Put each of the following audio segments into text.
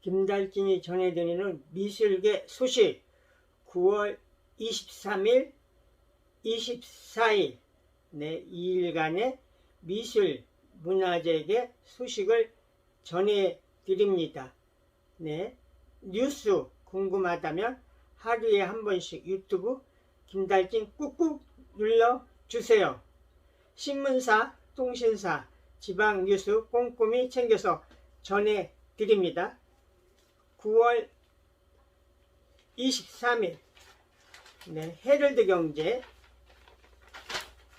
김달진이 전해드리는 미술계 소식 9월 23일, 24일 2일간의 미술 문화재계 소식을 전해드립니다. 뉴스 궁금하다면 하루에 한 번씩 유튜브 김달진 꾹꾹 눌러주세요. 신문사, 통신사, 지방 뉴스 꼼꼼히 챙겨서 전해드립니다. 9월 23일 헤럴드 경제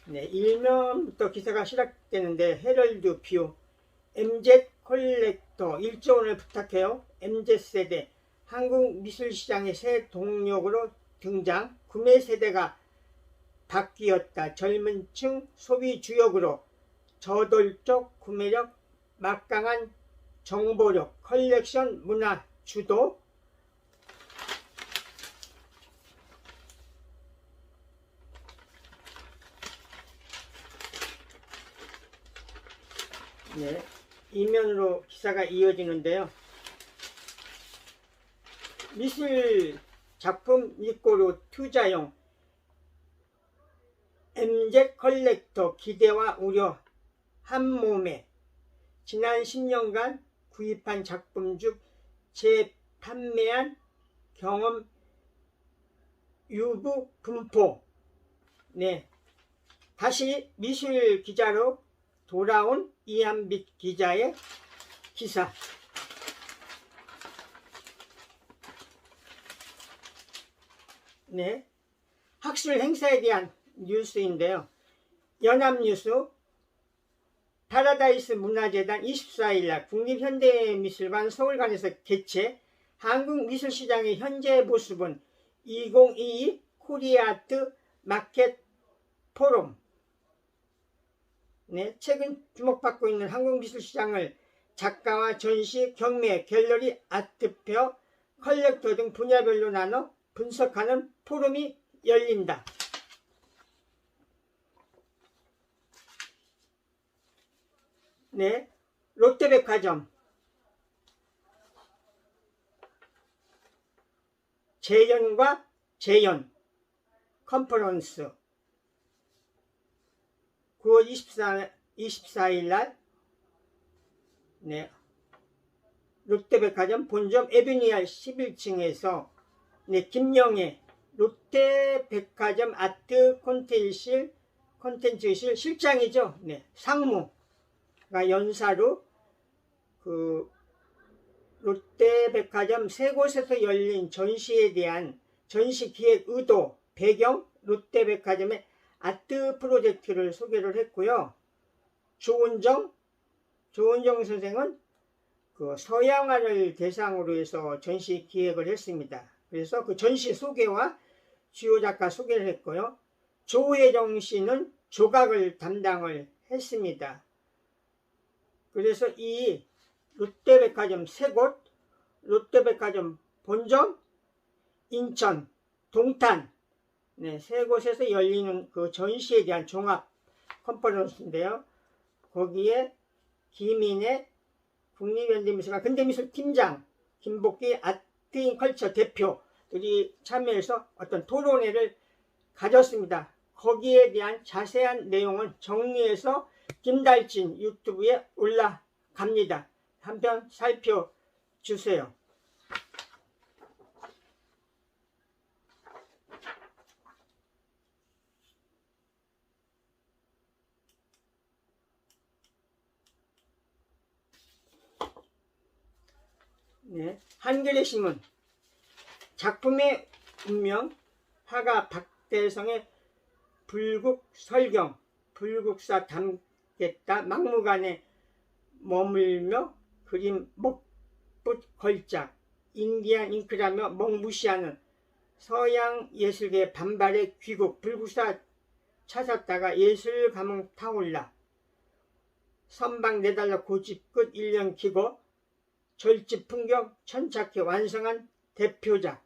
일면부터 기사가 시작되는데 헤럴드 뷰 MZ 컬렉터 1조 원을 부탁해요. MZ세대 한국 미술시장의 새 동력으로 등장. 구매 세대가 바뀌었다. 젊은 층 소비 주역으로 저돌적 구매력, 막강한 정보력, 컬렉션 문화 주도. 이면으로 기사가 이어지는데요. 미술 작품 입고로 투자용 MZ 컬렉터 기대와 우려 한몸에. 지난 10년간 구입한 작품 중 재판매한 경험 유부 분포. 다시 미술 기자로 돌아온 이한빛 기자의 기사. 학술 행사에 대한 뉴스인데요. 연합뉴스 파라다이스 문화재단 24일날 국립현대미술관 서울관에서 개최 한국미술시장의 현재 모습은 2022 코리아아트 마켓 포럼. 최근 주목받고 있는 한국미술시장을 작가와 전시, 경매, 갤러리, 아트페어, 컬렉터 등 분야별로 나눠 분석하는 포럼이 열린다. 롯데백화점 재연과 재연 컨퍼런스 9월 24일날 롯데백화점 본점 에비뉴알 11층에서 김영애 롯데백화점 아트 콘텐츠실 실장이죠. 상무가 연사로 그 롯데백화점 세 곳에서 열린 전시에 대한 전시 기획 의도, 배경, 롯데백화점의 아트 프로젝트를 소개를 했고요. 조은정 선생은 그 서양화를 대상으로 해서 전시 기획을 했습니다. 그래서 그 전시 소개와 주요 작가 소개를 했고요. 조혜정 씨는 조각을 담당을 했습니다. 그래서 이 롯데백화점 세 곳, 롯데백화점 본점, 인천, 동탄 세 곳에서 열리는 그 전시에 대한 종합 컨퍼런스인데요. 거기에 김인혜 국립현대미술관 근대미술팀장, 김복기 아트인컬처 대표들이 참여해서 어떤 토론회를 가졌습니다. 거기에 대한 자세한 내용은 정리해서 김달진 유튜브에 올라갑니다. 한편 살펴주세요. 한겨레 신문 작품의 운명 화가 박대성의 불국 설경 불국사 담겠다. 막무가내 머물며 그림 먹붓 걸작 인디안 잉크라며 먹무시하는 서양 예술계 반발의 귀국. 불국사 찾았다가 예술 감흥 타올라 선방 내달라 고집 끝 1년 기고 절집 풍경 천착해 완성한 대표작.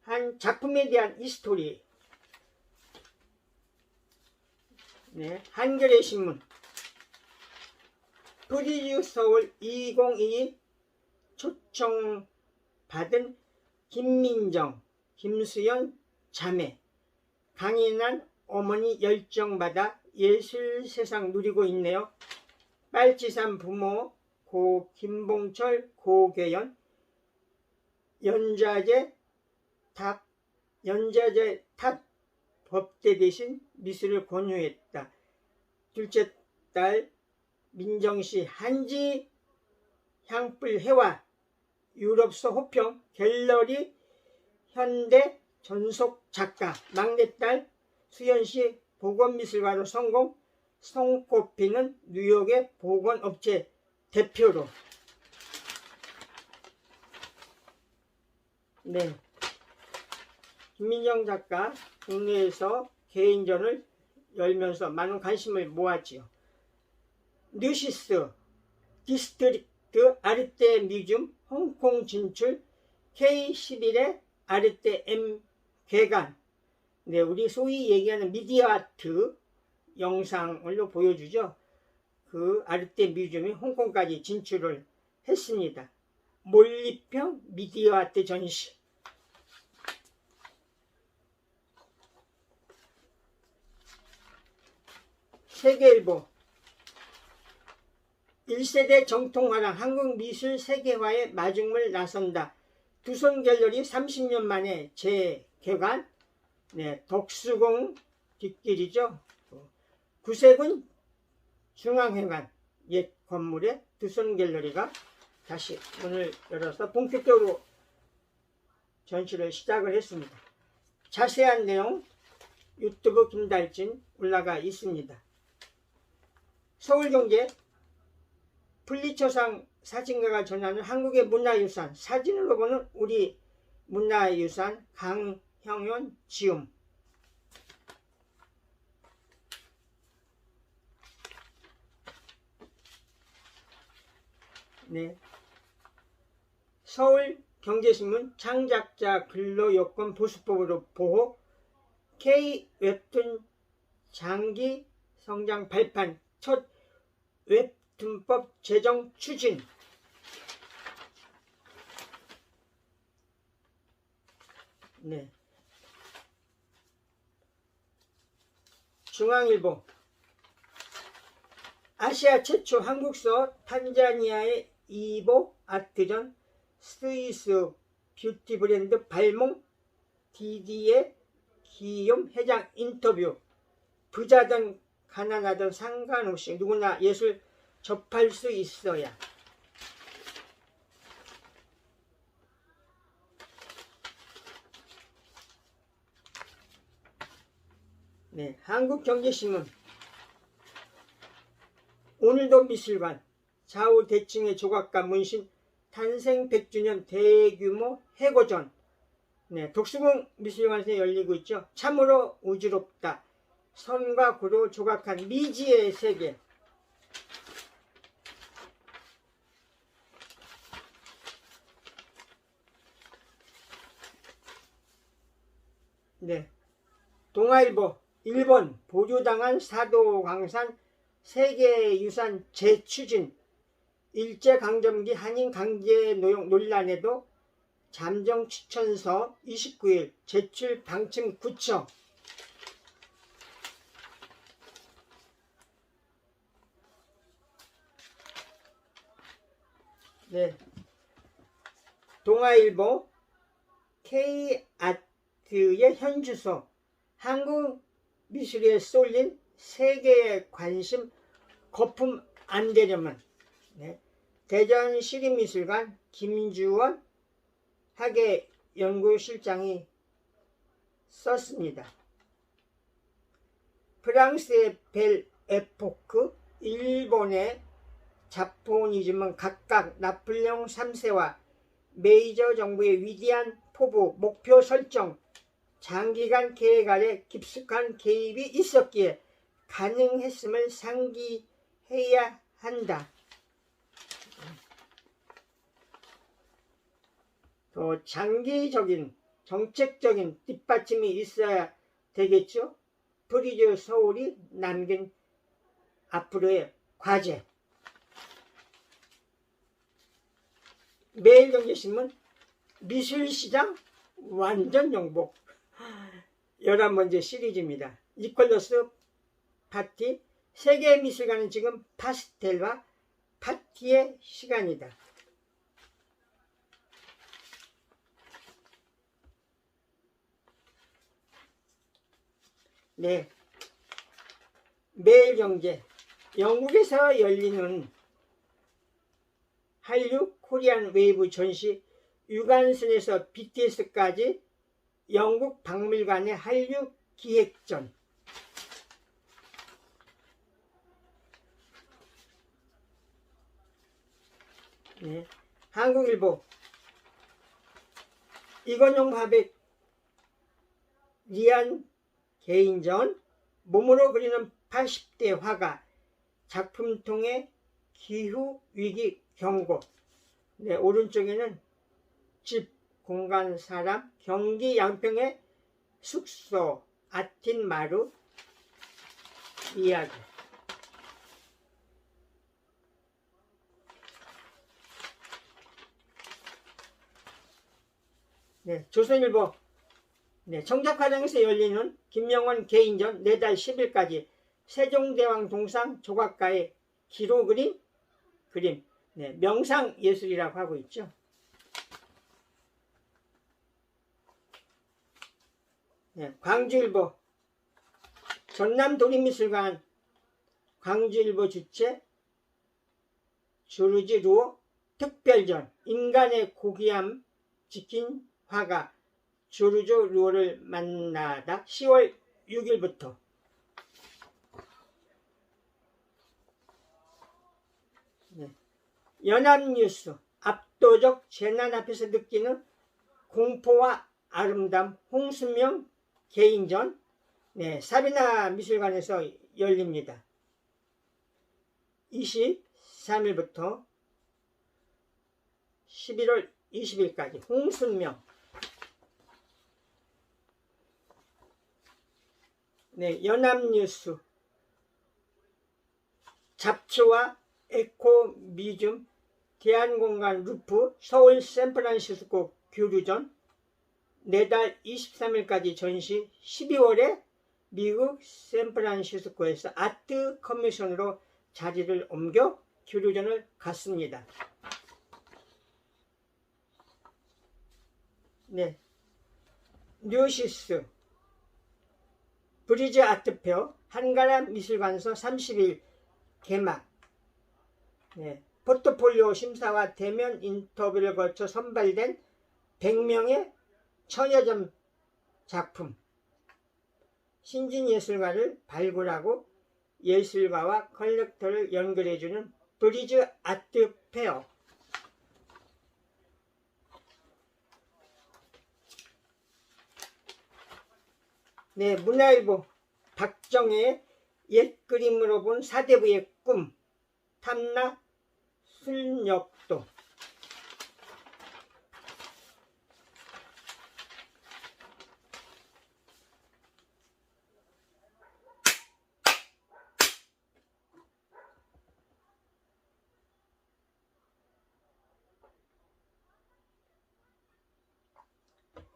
한 작품에 대한 히스토리. 한겨레 신문 브리즈 서울 2022 초청받은 김민정, 김수연 자매, 강인한 어머니 열정받아 예술 세상 누리고 있네요. 빨치산 부모 고 김봉철, 고계연, 연자제 탑 법대 대신 미술을 권유했다. 둘째 딸 민정씨 한지 향불 해와 유럽서 호평 갤러리 현대 전속 작가. 막내딸 수연씨 보건미술가로 성공, 손꼽히는 뉴욕의 보건업체 대표로. 네, 김민정 작가 국내에서 개인전을 열면서 많은 관심을 모았지요. 뉴시스 디스트릭트 아르테 뮤지엄 홍콩 진출, K11의 아르테 M 개관. 네, 우리 소위 얘기하는 미디어 아트 영상으로 보여주죠. 그 아르테 뮤지엄이 홍콩까지 진출을 했습니다. 몰리평 미디어 아트 전시. 세계일보 1세대 정통화랑 한국미술 세계화의 마중물 나선다. 두손 갤러리 30년 만에 재개관. 네, 덕수궁 뒷길이죠. 구세군 중앙회관 옛 건물에 두손 갤러리가 다시 문을 열어서 본격적으로 전시를 시작을 했습니다. 자세한 내용 유튜브 김달진 올라가 있습니다. 서울경제 플리처상 사진가가 전하는 한국의 문화유산, 사진으로 보는 우리 문화유산 강형현 지음. 네, 서울경제신문 창작자 근로여건 보수법으로 보호, K-웹툰 장기 성장 발판, 첫 웹툰법 제정 추진. 네, 중앙일보 아시아 최초 한국서 탄자니아의 이보 아트전, 스위스 뷰티 브랜드 발몽 디디의 기욤 회장 인터뷰. 부자든 가난하든 상관없이 누구나 예술 접할 수 있어야. 네, 한국경제신문 오늘도 미술관 좌우 대칭의 조각가 문신 탄생 100주년 대규모 해고전. 네, 덕수궁 미술관에서 열리고 있죠. 참으로 우주롭다. 선과 구로 조각한 미지의 세계. 네, 동아일보 일본 보류당한 사도광산 세계유산 재추진. 일제강점기 한인 강제노역 논란에도 잠정 추천서 29일 제출 방침 구청. 네, 동아일보 K아트의 현주소, 한국 미술에 쏠린 세계의 관심 거품 안 되려면. 네, 대전시립미술관 김주원 학예연구실장이 썼습니다. 프랑스의 벨 에포크, 일본의 자포니즘은 각각 나폴레옹 3세와 메이저 정부의 위대한 포부, 목표 설정, 장기간 계획 아래 깊숙한 개입이 있었기에 가능했음을 상기해야 한다. 더 장기적인 정책적인 뒷받침이 있어야 되겠죠. 브리즈 서울이 남긴 앞으로의 과제. 매일경제신문 미술시장 완전 정복 11번째 시리즈입니다. 니콜러스 파티 세계미술관은 지금 파스텔과 파티의 시간이다. 네, 매일경제 영국에서 열리는 한류 코리안 웨이브 전시 유관순에서 BTS까지 영국 박물관의 한류 기획전. 네, 한국일보 이건용 화백 리안 개인전 몸으로 그리는 80대 화가 작품통의 기후위기 경고. 네, 오른쪽에는 집, 공간, 사람, 경기 양평의 숙소, 아틴 마루 이야기. 네, 조선일보 청작화장에서 열리는 김명원 개인전 내달 10일까지 세종대왕 동상 조각가의 기로 그림, 명상예술이라고 하고 있죠. 네, 광주일보 전남도립미술관 광주일보 주최 주르지 루오 특별전 인간의 고귀함 지킨 화가 주르지 루오를 만나다 10월 6일부터. 네. 연합뉴스 압도적 재난 앞에서 느끼는 공포와 아름다움 홍순명 개인전. 네, 사비나 미술관에서 열립니다. 23일부터 11월 20일까지 홍순명. 네, 연합뉴스 잡초와 에코미즘 대한공간 루프 서울 샌프란시스코 교류전 내달 23일까지 전시 12월에 미국 샌프란시스코에서 아트 커미션으로 자리를 옮겨 교류전을 갔습니다. 네, 뉴시스 브리즈 아트페어 한가람 미술관에서 30일 개막. 네, 포트폴리오 심사와 대면 인터뷰를 거쳐 선발된 100명의 천여점 작품 신진예술가를 발굴하고 예술가와 컬렉터를 연결해주는 브리즈 아트페어. 네, 문화일보 박정혜의 옛 그림으로 본 사대부의 꿈 탐나 순역도.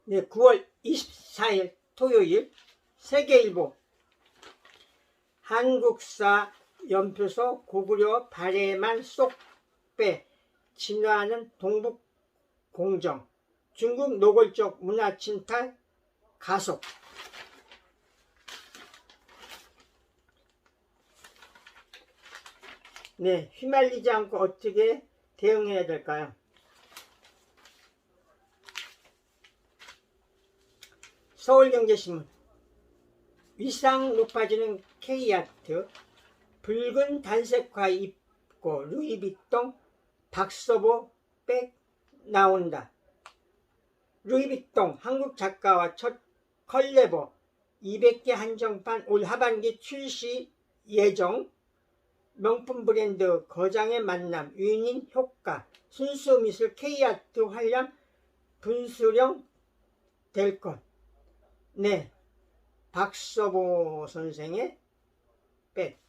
네, 9월 24일 토요일 세계일보 한국사 연표소 고구려 발해만 쏙 빼 진화하는 동북공정 중국 노골적 문화침탈 가속. 네, 휘말리지 않고 어떻게 대응해야 될까요? 서울경제신문 위상 높아지는 K아트 붉은 단색화 입고 루이비통 박서보 백 나온다. 루이비통 한국 작가와 첫 컬래버 200개 한정판 올 하반기 출시 예정. 명품 브랜드 거장의 만남 유인 효과 순수미술 K아트 활량 분수령 될 것. 네, 박서보 선생의 백.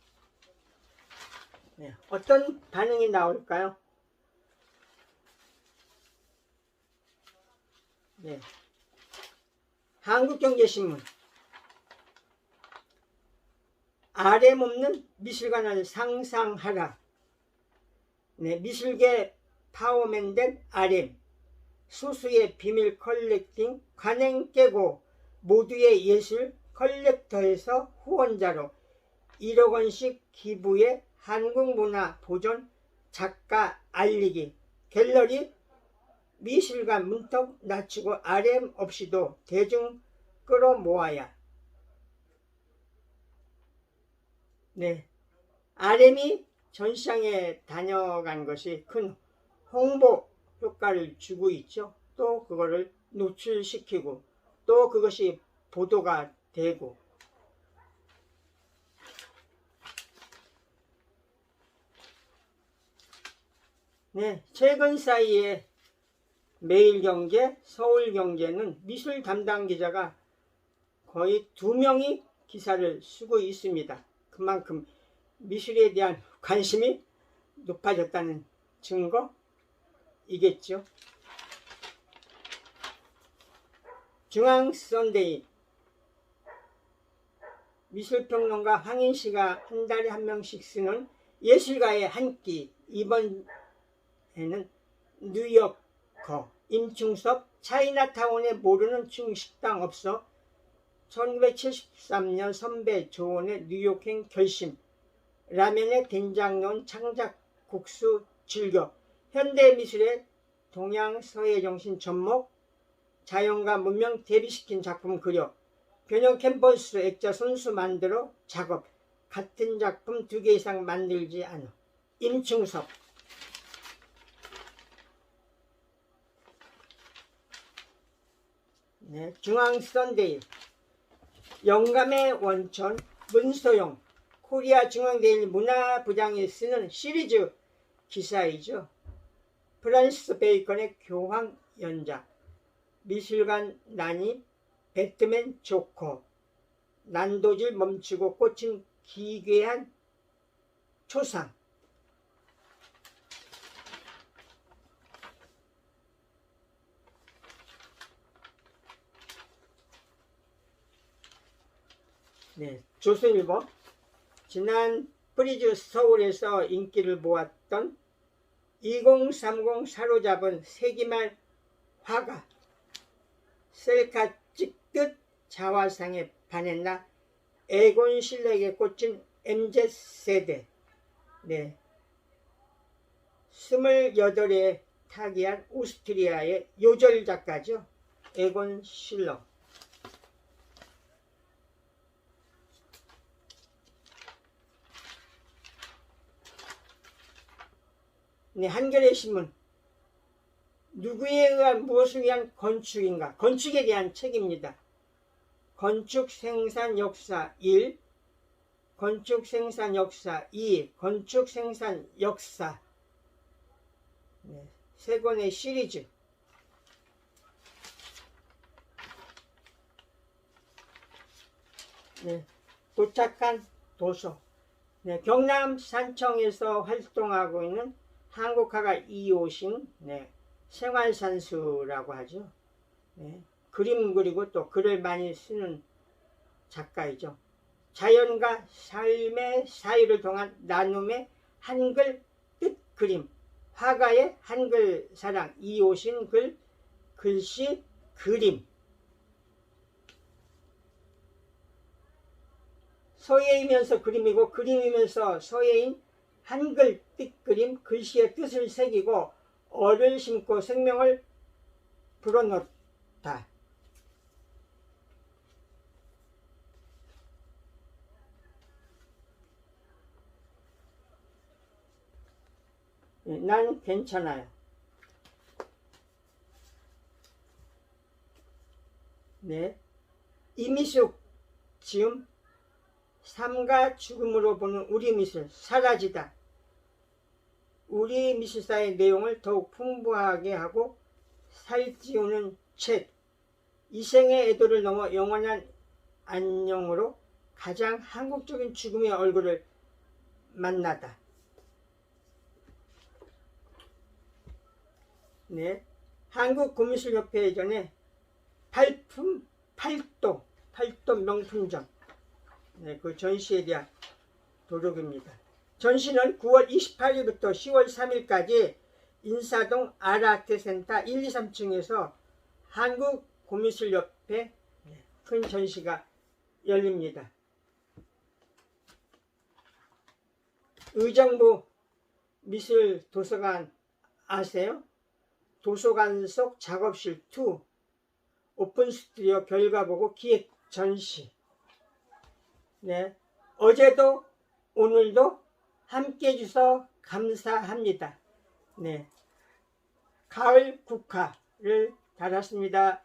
네, 어떤 반응이 나올까요? 네. 한국경제신문. RM 없는 미술관을 상상하라. 네, 미술계 파워맨 된 RM. 소수의 비밀 컬렉팅 관행 깨고 모두의 예술 컬렉터에서 후원자로 1억 원씩 기부해 한국문화 보존 작가 알리기 갤러리 미술관 문턱 낮추고 RM 없이도 대중 끌어모아야. 네, RM이 전시장에 다녀간 것이 큰 홍보 효과를 주고 있죠. 또 그거를 노출시키고 또 그것이 보도가 되고. 네, 최근 사이에 매일경제, 서울경제는 미술 담당 기자가 거의 2명이 기사를 쓰고 있습니다. 그만큼 미술에 대한 관심이 높아졌다는 증거이겠죠. 중앙선데이. 미술평론가 황인씨가 한 달에 한 명씩 쓰는 예술가의 한 끼. 이번에는 뉴요커 임충섭. 차이나타운에 모르는 중식당 없어. 1973년 선배 조원의 뉴욕행 결심. 라면에 된장 넣은 창작국수 즐겨. 현대미술의 동양서예 정신 접목. 자연과 문명 대비시킨 작품 그려. 변형 캔버스 액자 손수 만들어 작업. 같은 작품 2개 이상 만들지 않아. 임충섭. 네, 중앙선데이. 영감의 원천 문소영. 코리아 중앙대일 문화부장이 쓰는 시리즈 기사이죠. 프란시스 베이컨의 교황 연작. 미술관 난입. 배트맨 조커. 난도질 멈추고 꽂힌 기괴한 초상. 네, 조선일보. 지난 프리즈 서울에서 인기를 모았던 2030 사로잡은 세기말 화가 셀카 찍듯 자화상에 반했나. 에곤 실렉에 꽂힌 MZ세대. 네, 28에 타기한 오스트리아의 요절 작가죠. 에곤 실러. 네, 한겨레 신문. 누구에 의한 무엇을 위한 건축인가. 건축에 대한 책입니다. 건축 생산 역사 1, 건축 생산 역사 2, 건축 생산 역사. 네, 3권의 시리즈. 네, 도착한 도서. 네, 경남 산청에서 활동하고 있는 한국화가 이호신. 네, 생활산수라고 하죠. 네, 그림 그리고 또 글을 많이 쓰는 작가이죠. 자연과 삶의 사이를 통한 나눔의 한글 뜻 그림. 화가의 한글 사랑. 이호신 글, 글씨, 그림. 서예이면서 그림이고 그림이면서 서예인 한글 뜻 그림. 글씨의 뜻을 새기고 얼을 심고 생명을 불어넣다. 난 괜찮아요. 네, 이미숙 지음. 삶과 죽음으로 보는 우리 미술 사라지다. 우리 미술사의 내용을 더욱 풍부하게 하고 살찌우는 책. 이생의 애도를 넘어 영원한 안녕으로 가장 한국적인 죽음의 얼굴을 만나다. 네, 한국구미술협회 예전에 발품 팔도 명품점. 네, 그 전시에 대한 도록입니다. 전시는 9월 28일부터 10월 3일까지 인사동 아트센터 1, 2, 3층에서 한국고미술 옆에 큰 전시가 열립니다. 의정부 미술도서관 아세요? 도서관 속 작업실 2 오픈 스튜디오 결과보고 기획 전시. 네, 어제도 오늘도 함께 해주셔서 감사합니다. 네, 가을 국화를 달았습니다.